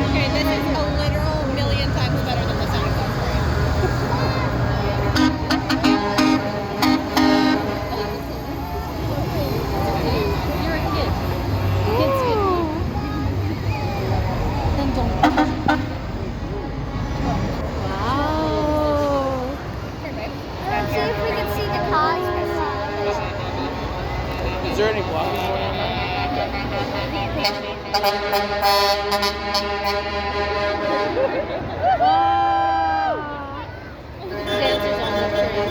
Okay, this is a literal million times better than the Santa Claus parade. You're a kid. Kids get then don't. Wow. Let's see if we can see the cars. Is there any blocking going on there? Dances on the tree.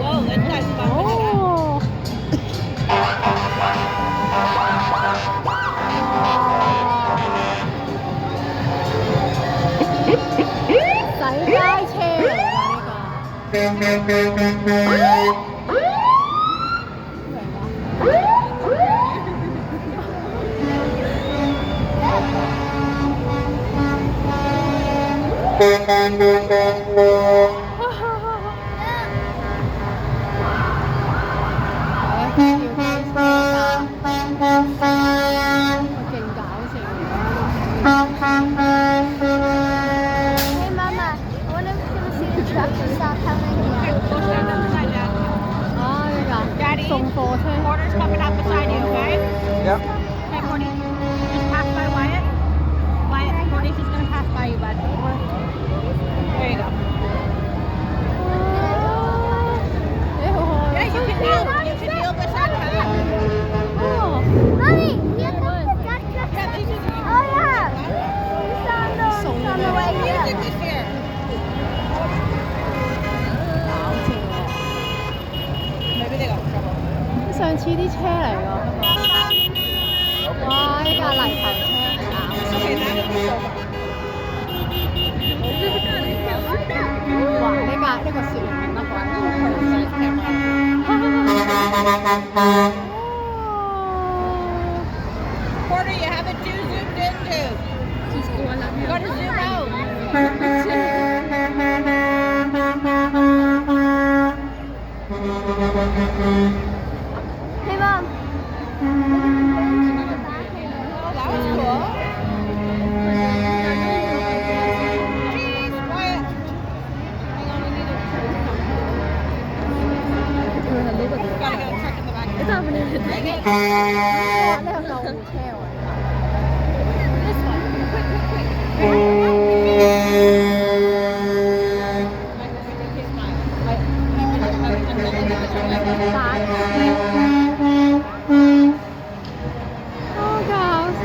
Whoa, this guy's bumping it up. Hey, Mama, I wonder if we're going to see the truck stop coming here. Daddy, Porter's coming up beside you, okay? Yep. Okay, Porty, just pass by Wyatt. Wyatt, Porty's just gonna pass by you, bud. There you go. Yeah, you can kneel beside her. Mommy, here comes the duck truck. Oh, yeah. It's on the way here. Music is here. Maybe they got in trouble. 上次啲車嚟㗎，哇！呢架泥頭車， Okay, that would be over. 哇！呢個攝影影得鬼好。Porter, you have it too zoomed into. You gotta zoom out. Hey, Mom. Oh, that was cool. Jeez, Wyatt. Hang on, we need a Gotta get a truck in the back. Dang it. 呢個救護車喎。 This one. Quick.好搞笑。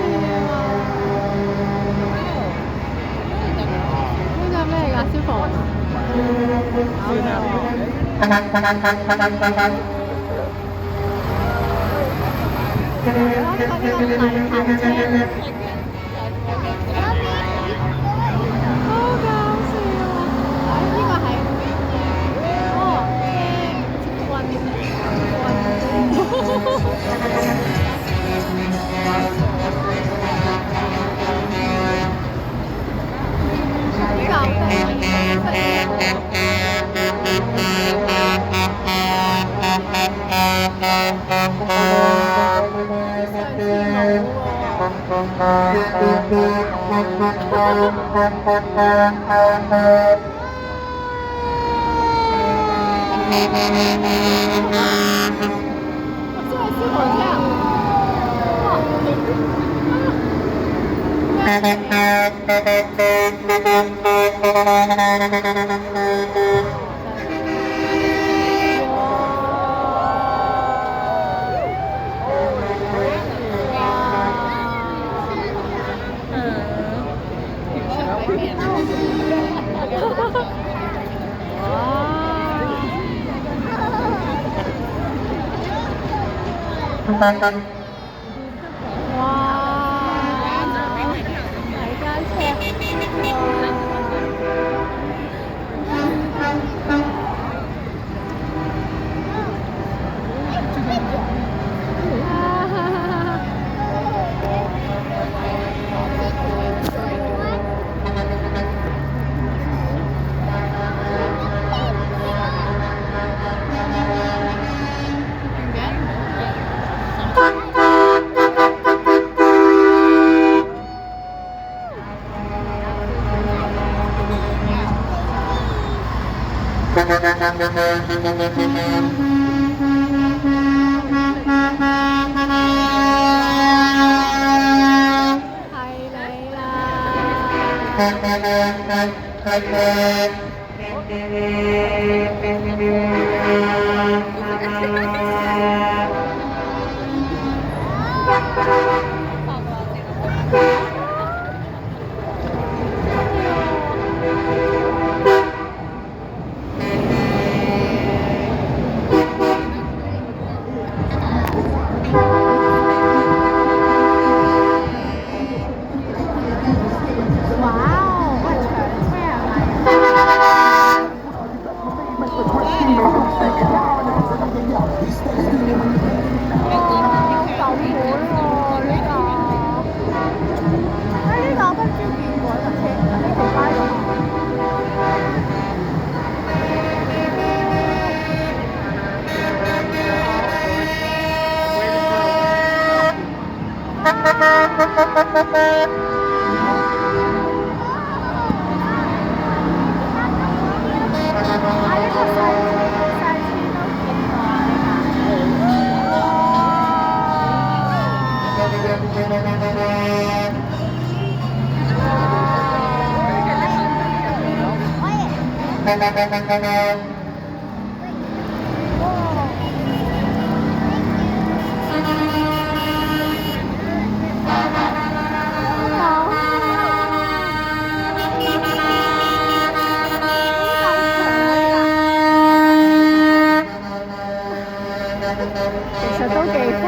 其實都幾煩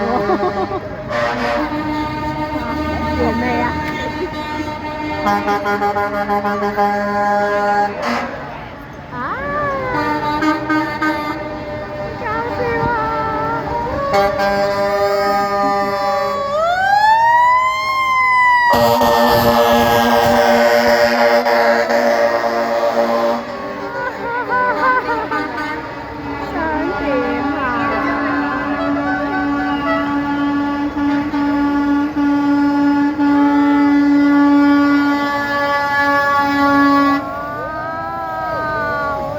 喎，完未啊？啊！搞笑想點好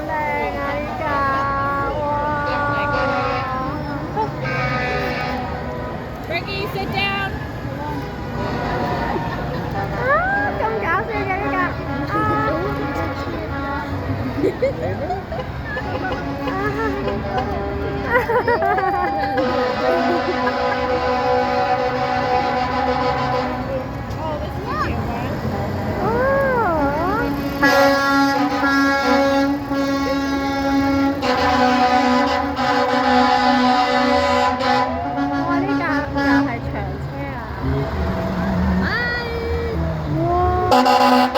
靚啊！呢架哇！ Bye.